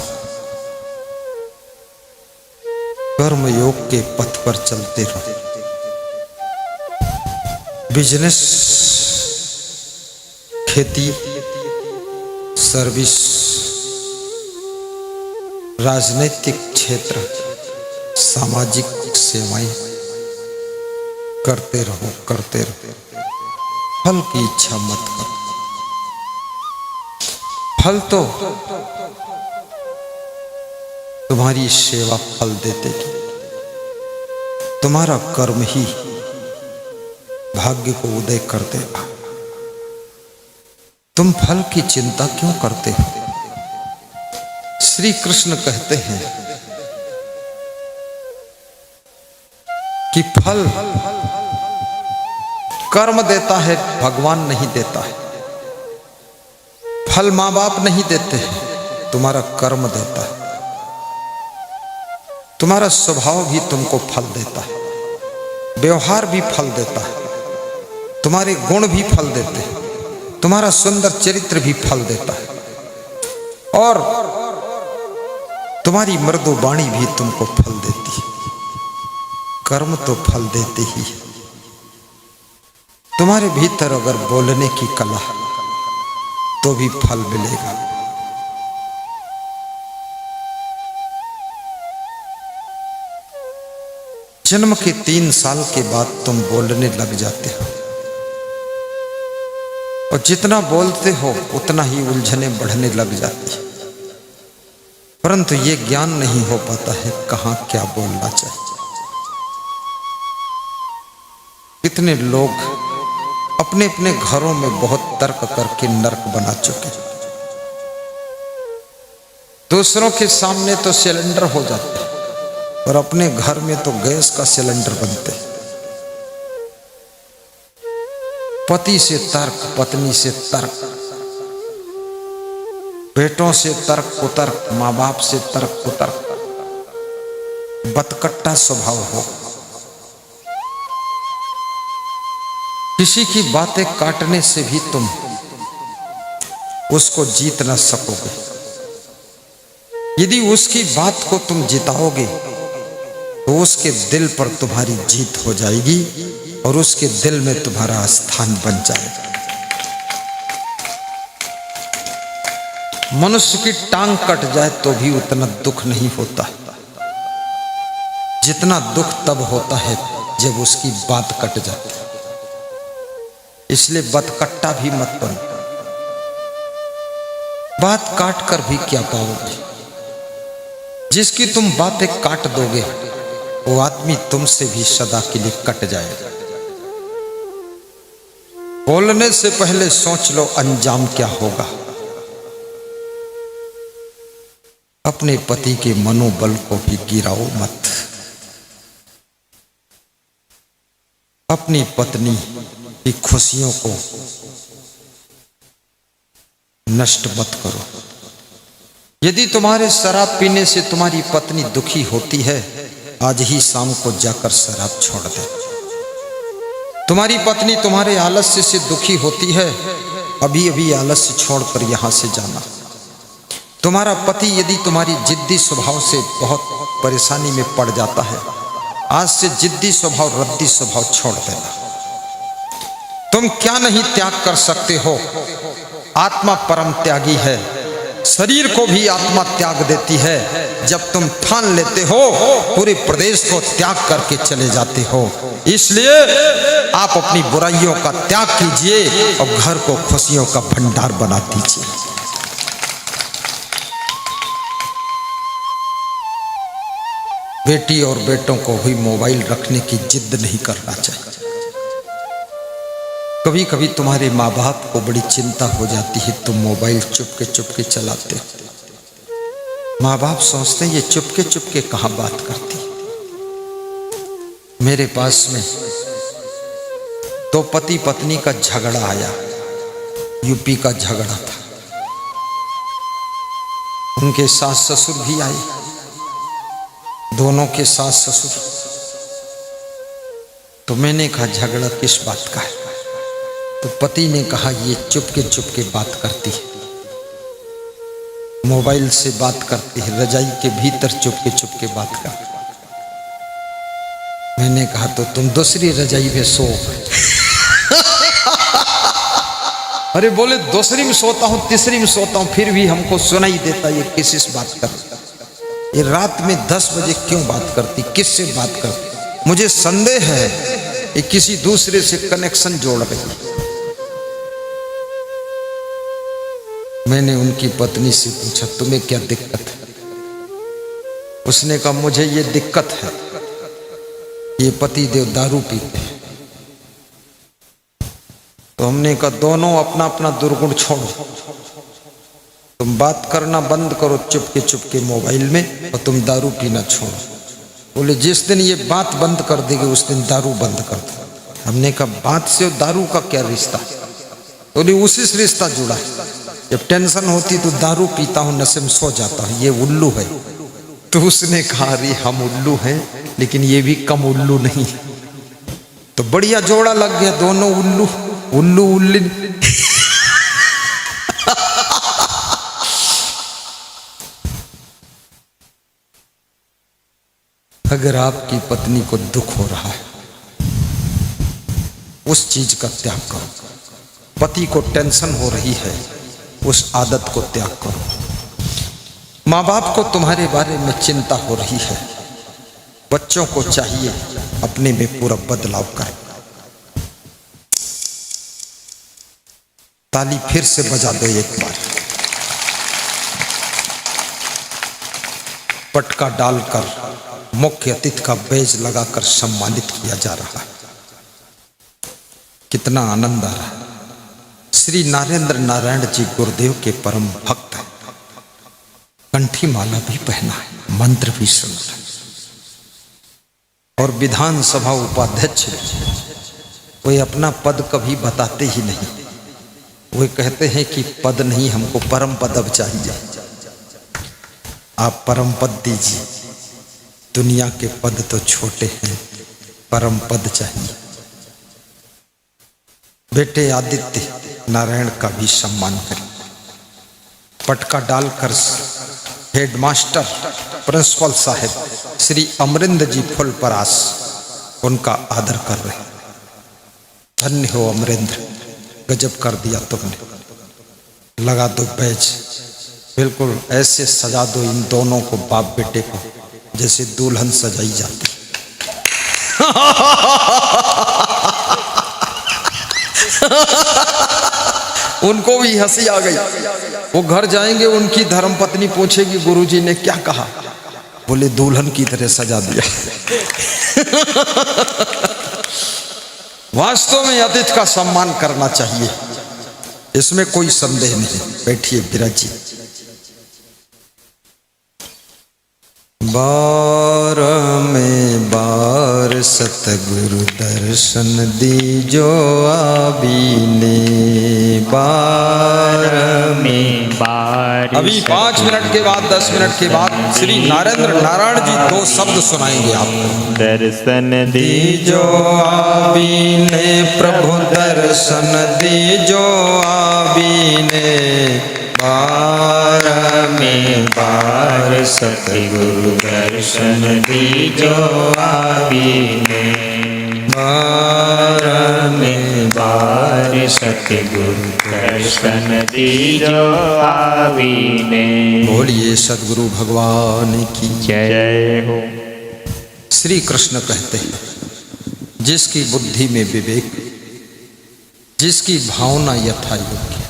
कर्म योग के पथ पर चलते रहो। बिजनेस, खेती, सर्विस, राजनीतिक क्षेत्र, सामाजिक सेवाएं करते रहो, करते रहो। फल की इच्छा मत करो। फल तो तुम्हारी सेवा फल दे देगी। तुम्हारा कर्म ही भाग्य को उदय कर देगा। तुम फल की चिंता क्यों करते हो? श्री कृष्ण कहते हैं कि फल कर्म देता है, भगवान नहीं देता है। फल मां बाप नहीं देते हैं, तुम्हारा कर्म देता है। तुम्हारा स्वभाव भी तुमको फल देता है, व्यवहार भी फल देता है, तुम्हारे गुण भी फल देते हैं, तुम्हारा सुंदर चरित्र भी फल देता है, और तुम्हारी मृदु वाणी भी तुमको फल देती है। कर्म तो फल देते ही है। तुम्हारे भीतर अगर बोलने की कला तो भी फल मिलेगा। जन्म के 3 साल के बाद तुम बोलने लग जाते हो, और जितना बोलते हो उतना ही उलझने बढ़ने लग जाती है। परंतु ये ज्ञान नहीं हो पाता है कहां क्या बोलना चाहिए। कितने लोग अपने अपने घरों में बहुत तर्क करके नर्क बना चुके। दूसरों के सामने तो सिलेंडर हो जाते, और अपने घर में तो गैस का सिलेंडर बनते। पति से तर्क, पत्नी से तर्क, बेटों से तर्क कुतर्क, माँ बाप से तर्क कुतर्क, बतकट्टा स्वभाव हो। किसी की बातें काटने से भी तुम उसको जीत न सकोगे। यदि उसकी बात को तुम जिताओगे तो उसके दिल पर तुम्हारी जीत हो जाएगी, और उसके दिल में तुम्हारा स्थान बन जाएगा। मनुष्य की टांग कट जाए तो भी उतना दुख नहीं होता, जितना दुख तब होता है जब उसकी बात कट जाती है। इसलिए बतकट्टा भी मत बनो। बात काट कर भी क्या पाओगे? जिसकी तुम बातें काट दोगे वो आदमी तुमसे भी सदा के लिए कट जाएगा। बोलने से पहले सोच लो अंजाम क्या होगा। अपने पति के मनोबल को भी गिराओ मत। अपनी पत्नी की खुशियों को नष्ट मत करो। यदि तुम्हारे शराब पीने से तुम्हारी पत्नी दुखी होती है, आज ही शाम को जाकर शराब छोड़ दे। तुम्हारी पत्नी तुम्हारे आलस्य से दुखी होती है, अभी अभी आलस्य छोड़कर यहां से जाना। तुम्हारा पति यदि तुम्हारी जिद्दी स्वभाव से बहुत परेशानी में पड़ जाता है, आज से जिद्दी स्वभाव रद्दी स्वभाव छोड़ देना। तुम क्या नहीं त्याग कर सकते हो? आत्मा परम त्यागी है, शरीर को भी आत्मा त्याग देती है। जब तुम ठान लेते हो पूरे प्रदेश को त्याग करके चले जाते हो। इसलिए आप अपनी बुराइयों का त्याग कीजिए और घर को खुशियों का भंडार बना दीजिए। बेटी और बेटों को भी मोबाइल रखने की जिद नहीं करना चाहिए। कभी कभी तुम्हारे माँ बाप को बड़ी चिंता हो जाती है, तुम मोबाइल चुपके चलाते हो। माँ बाप सोचते हैं ये चुपके कहाँ बात करती। मेरे पास में तो पति पत्नी का झगड़ा आया, यूपी का झगड़ा था। उनके सास ससुर भी आए, दोनों के सास ससुर। तो मैंने कहा झगड़ा किस बात का है? तो पति ने कहा ये चुपके बात करती है, मोबाइल से बात करती है, रजाई के भीतर चुपके बात करती। मैंने कहा तो तुम दूसरी रजाई में सो। अरे बोले दूसरी में सोता हूं, तीसरी में सोता हूं, फिर भी हमको सुनाई देता ये किस बात करती, ये रात में 10 बजे क्यों बात करती, किससे बात करती? मुझे संदेह है ये किसी दूसरे से कनेक्शन जोड़ रही। मैंने उनकी पत्नी से पूछा तुम्हें क्या दिक्कत है? उसने कहा मुझे ये दिक्कत है, ये पति देव दारू पीते हैं। तो हमने कहा दोनों अपना अपना दुर्गुण छोड़ो, तुम बात करना बंद करो चुपके मोबाइल में, और तुम दारू पीना छोड़ो। बोले जिस दिन ये बात बंद कर देगी उस दिन दारू बंद कर दो। हमने कहा बात से दारू का क्या रिश्ता? बोले उसी से रिश्ता जुड़ा है। जब टेंशन होती तो दारू पीता हूं, नशे में सो जाता हूं, ये उल्लू है। तो उसने कहा अरे हम उल्लू हैं लेकिन ये भी कम उल्लू नहीं। तो बढ़िया जोड़ा लग गया, दोनों उल्लू उल्लू। अगर आपकी पत्नी को दुख हो रहा है, उस चीज का त्याग करो। पति को टेंशन हो रही है, उस आदत को त्याग करो। माँ बाप को तुम्हारे बारे में चिंता हो रही है, बच्चों को चाहिए अपने में पूरा बदलाव करें। ताली फिर से बजा दो एक बार। पटका डालकर मुख्य अतिथि का बैज लगाकर सम्मानित किया जा रहा है। कितना आनंद आ रहा है। श्री नरेंद्र नारायण जी गुरुदेव के परम भक्त हैं, कंठी माला भी पहना है, मंत्र भी सुना है, और विधानसभा उपाध्यक्ष। वे अपना पद कभी बताते ही नहीं, वे कहते हैं कि पद नहीं, हमको परम पद अब चाहिए। आप परम पद दीजिए, दुनिया के पद तो छोटे हैं, परम पद चाहिए। बेटे आदित्य नारायण का भी सम्मान करें। पटका डालकर हेडमास्टर प्रिंसिपल साहब श्री अमरिंद्र जी फुलपरास उनका आदर कर रहे हैं। धन्य हो अमरिंद्र, गजब कर दिया तुमने। लगा दो बैज, बिल्कुल ऐसे सजा दो इन दोनों को, बाप बेटे को, जैसे दुल्हन सजाई जाती। उनको भी हंसी आ गई। वो घर जाएंगे, उनकी धर्मपत्नी पूछेगी गुरुजी ने क्या कहा? बोले दुल्हन की तरह सजा दिया। वास्तव में अतिथि का सम्मान करना चाहिए, इसमें कोई संदेह नहीं। बैठिए विराज जी। बार में बार सतगुरु दर्शन दीजो आबीने,
बार में बार
अभी 5 मिनट के बाद 10 मिनट के बाद श्री नरेंद्र नारायण जी 2 शब्द सुनाएंगे आपको।
दर्शन दीजो
आबीने प्रभु दर्शन दीजो आबीने बार में
बार सतगुरु दर्शन दीजो आबीने
बार में
बार सतगुरु दर्शन दीजो आबीने।
बोलिए सद्गुरु भगवान की
जय हो।
श्री कृष्ण कहते हैं जिसकी बुद्धि में विवेक, जिसकी भावना यथा योग्य,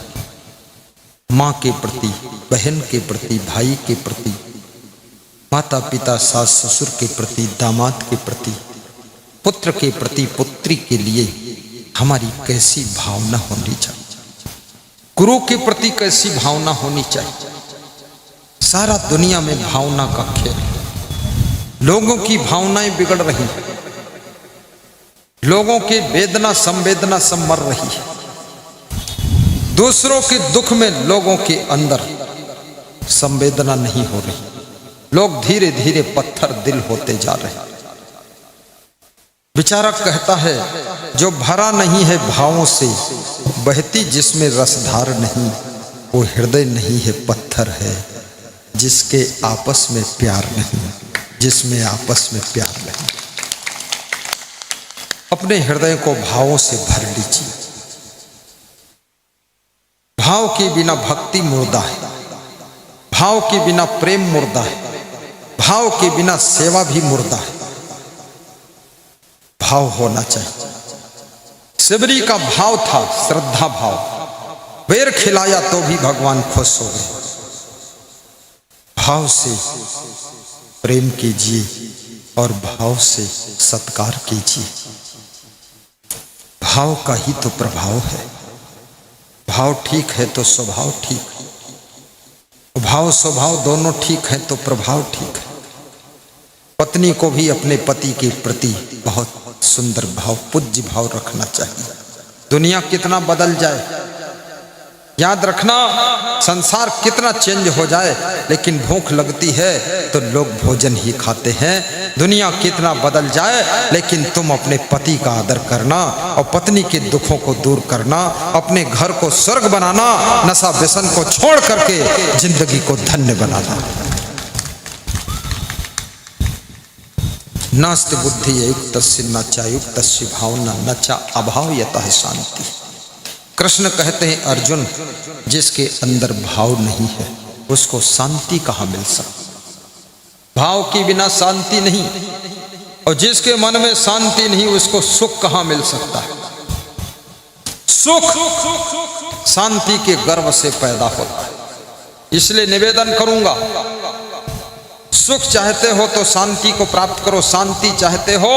माँ के प्रति, बहन के प्रति, भाई के प्रति, माता पिता सास ससुर के प्रति, दामाद के प्रति, पुत्र के प्रति, पुत्री के लिए हमारी कैसी भावना होनी चाहिए, गुरु के प्रति कैसी भावना होनी चाहिए। सारा दुनिया में भावना का खेल, लोगों की भावनाएं बिगड़ रही हैं, लोगों की वेदना संवेदना सब मर रही है, दूसरों के दुख में लोगों के अंदर संवेदना नहीं हो रही, लोग धीरे धीरे पत्थर दिल होते जा रहे हैं। विचारक कहता है जो भरा नहीं है भावों से, बहती जिसमें रसधार नहीं, वो हृदय नहीं है पत्थर है, जिसके आपस में प्यार नहीं, जिसमें आपस में प्यार नहीं। अपने हृदय को भावों से भर लीजिए। भाव के बिना भक्ति मुर्दा है, भाव के बिना प्रेम मुर्दा है, भाव के बिना सेवा भी मुर्दा है। भाव होना चाहिए। सबरी का भाव था श्रद्धा भाव, बेर खिलाया तो भी भगवान खुश हो गए। भाव से प्रेम कीजिए और भाव से सत्कार कीजिए। भाव का ही तो प्रभाव है। भाव ठीक है तो स्वभाव ठीक है, भाव स्वभाव दोनों ठीक है तो प्रभाव ठीक है। पत्नी को भी अपने पति के प्रति बहुत सुंदर भाव, पूज्य भाव रखना चाहिए। दुनिया कितना बदल जाए, याद रखना संसार कितना चेंज हो जाए, लेकिन भूख लगती है तो लोग भोजन ही खाते हैं। दुनिया कितना बदल जाए, लेकिन तुम अपने पति का आदर करना और पत्नी के दुखों को दूर करना, अपने घर को स्वर्ग बनाना, नशा व्यसन को छोड़ करके जिंदगी को धन्य बनाना। नास्ति बुद्धि युक्तस्य न चायुक्तस्य भावना न चा अभावयतः शांति। कृष्ण कहते हैं अर्जुन, जिसके अंदर भाव नहीं है उसको शांति कहाँ मिल सकती। भाव के बिना शांति नहीं, और जिसके मन में शांति नहीं उसको सुख कहाँ मिल सकता है। सुख शांति के गर्भ से पैदा होता है। इसलिए निवेदन करूंगा, सुख चाहते हो तो शांति को प्राप्त करो, शांति चाहते हो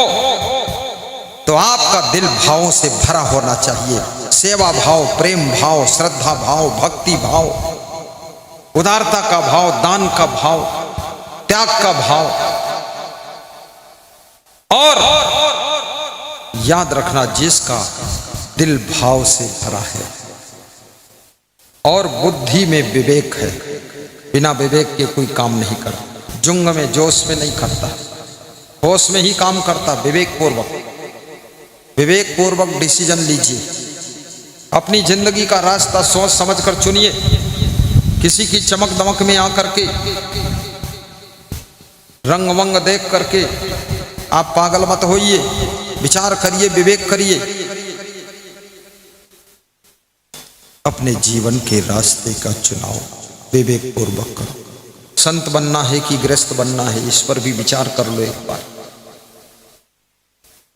तो आपका दिल भावों से भरा होना चाहिए। सेवा भाव, प्रेम भाव, श्रद्धा भाव, भक्ति भाव, उदारता का भाव, दान का भाव, त्याग का भाव। और याद रखना जिसका दिल भाव से भरा है और बुद्धि में विवेक है, बिना विवेक के कोई काम नहीं करता। जुंग में जोश में नहीं करता, होश में ही काम करता। विवेक पूर्वक डिसीजन लीजिए। अपनी जिंदगी का रास्ता सोच समझ कर चुनिए। किसी की चमक दमक में आकर के, रंग वंग देख करके आप पागल मत होइए। विचार करिए, विवेक करिए, अपने जीवन के रास्ते का चुनाव विवेक पूर्वक करो। संत बनना है कि गृहस्थ बनना है, इस पर भी विचार कर लो एक बार।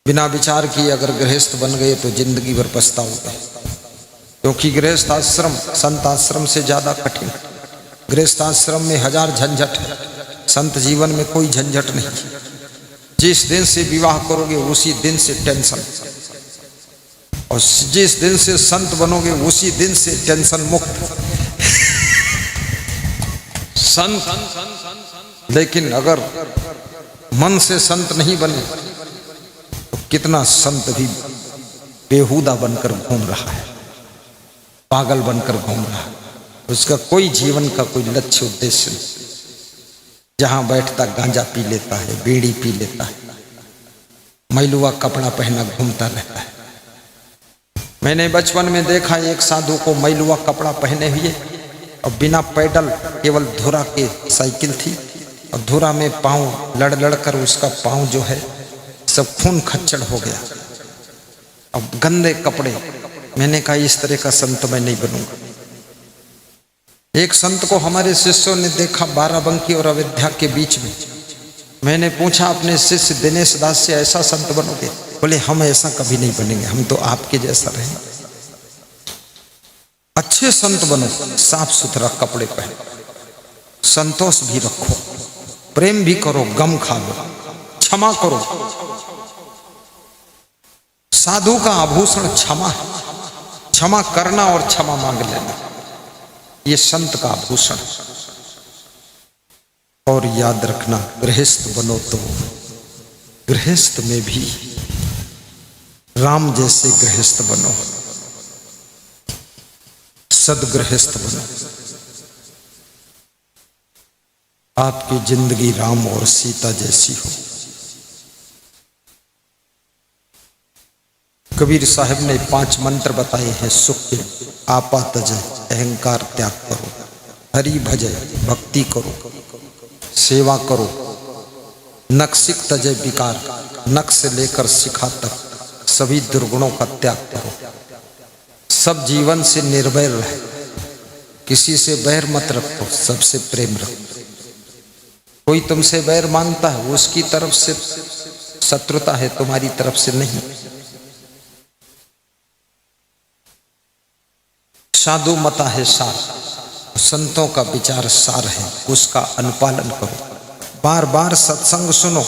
बिना विचार किए अगर गृहस्थ बन गए तो जिंदगी भर पछताओगे, क्योंकि गृहस्थ आश्रम संत आश्रम से ज्यादा कठिन। गृहस्थ आश्रम में 1000 झंझट है, संत जीवन में कोई झंझट नहीं। जिस दिन से विवाह करोगे उसी दिन से टेंशन, और जिस दिन से संत बनोगे उसी दिन से टेंशन मुक्त संत। लेकिन अगर मन से संत नहीं बने तो कितना संत भी बेहुदा बनकर घूम रहा है, पागल बनकर घूम रहा है। उसका कोई जीवन का कोई लक्ष्य उद्देश्य नहीं। जहां बैठता गांजा पी लेता है, बीड़ी पी लेता है, मैलुआ कपड़ा पहना घूमता रहता है। मैंने बचपन में देखा एक साधु को मैलुआ कपड़ा पहने हुए और बिना पैडल, केवल धुरा के साइकिल थी और धुरा में पाँव लड़ लड़ कर उसका पाँव जो है सब खून खच्चड़ हो गया। अब गंदे कपड़े। मैंने कहा इस तरह का संत मैं नहीं बनूंगा। एक संत को हमारे शिष्यों ने देखा बाराबंकी और अयोध्या के बीच में। मैंने पूछा अपने शिष्य दिनेश दास से, ऐसा संत बनोगे? बोले हम ऐसा कभी नहीं बनेंगे, हम तो आपके जैसा रहेंगे। अच्छे संत बनो, साफ सुथरा कपड़े पहनो, संतोष भी रखो, प्रेम भी करो, गम खा लो, क्षमा करो। साधु का आभूषण क्षमा है। क्षमा करना और क्षमा मांग लेना, ये संत का आभूषण। और याद रखना, गृहस्थ बनो तो गृहस्थ में भी राम जैसे गृहस्थ बनो, सदगृहस्थ बनो। आपकी जिंदगी राम और सीता जैसी हो। कबीर साहब ने 5 मंत्र बताए हैं सुख के। आपा तजय, अहंकार त्याग करो, हरि भजय, भक्ति करो, सेवा करो, नक्सिक तजय विकार, नख से लेकर शिखा तक सभी दुर्गुणों का त्याग करो। सब जीवन से निर्भय रहे, किसी से बैर मत रखो, सबसे प्रेम रखो। कोई तुमसे बैर मांगता है, उसकी तरफ से शत्रुता है, तुम्हारी तरफ से नहीं। साधु मता है सार, संतों का विचार सार है, उसका अनुपालन करो। बार बार सत्संग सुनो,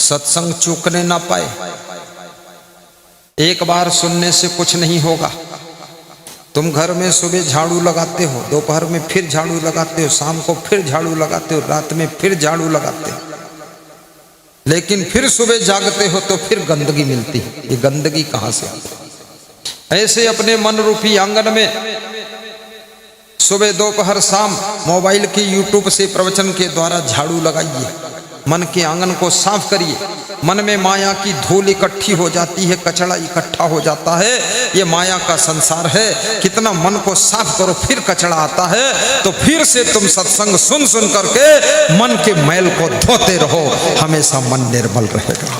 सत्संग चूकने ना पाए। एक बार सुनने से कुछ नहीं होगा। तुम घर में सुबह झाड़ू लगाते हो, दोपहर में फिर झाड़ू लगाते हो, शाम को फिर झाड़ू लगाते हो, रात में फिर झाड़ू लगाते हो, लेकिन फिर सुबह जागते हो तो फिर गंदगी मिलती है। ये गंदगी कहां से आती है? ऐसे अपने मन रूपी आंगन में सुबह दोपहर शाम मोबाइल की यूट्यूब से प्रवचन के द्वारा झाड़ू लगाइए, मन के आंगन को साफ करिए। मन में माया की धूल इकट्ठी हो जाती है, कचरा इकट्ठा हो जाता है, ये माया का संसार है। कितना मन को साफ करो, फिर कचरा आता है, तो फिर से तुम सत्संग सुन सुन करके मन के मैल को धोते रहो, हमेशा मन निर्मल रहेगा।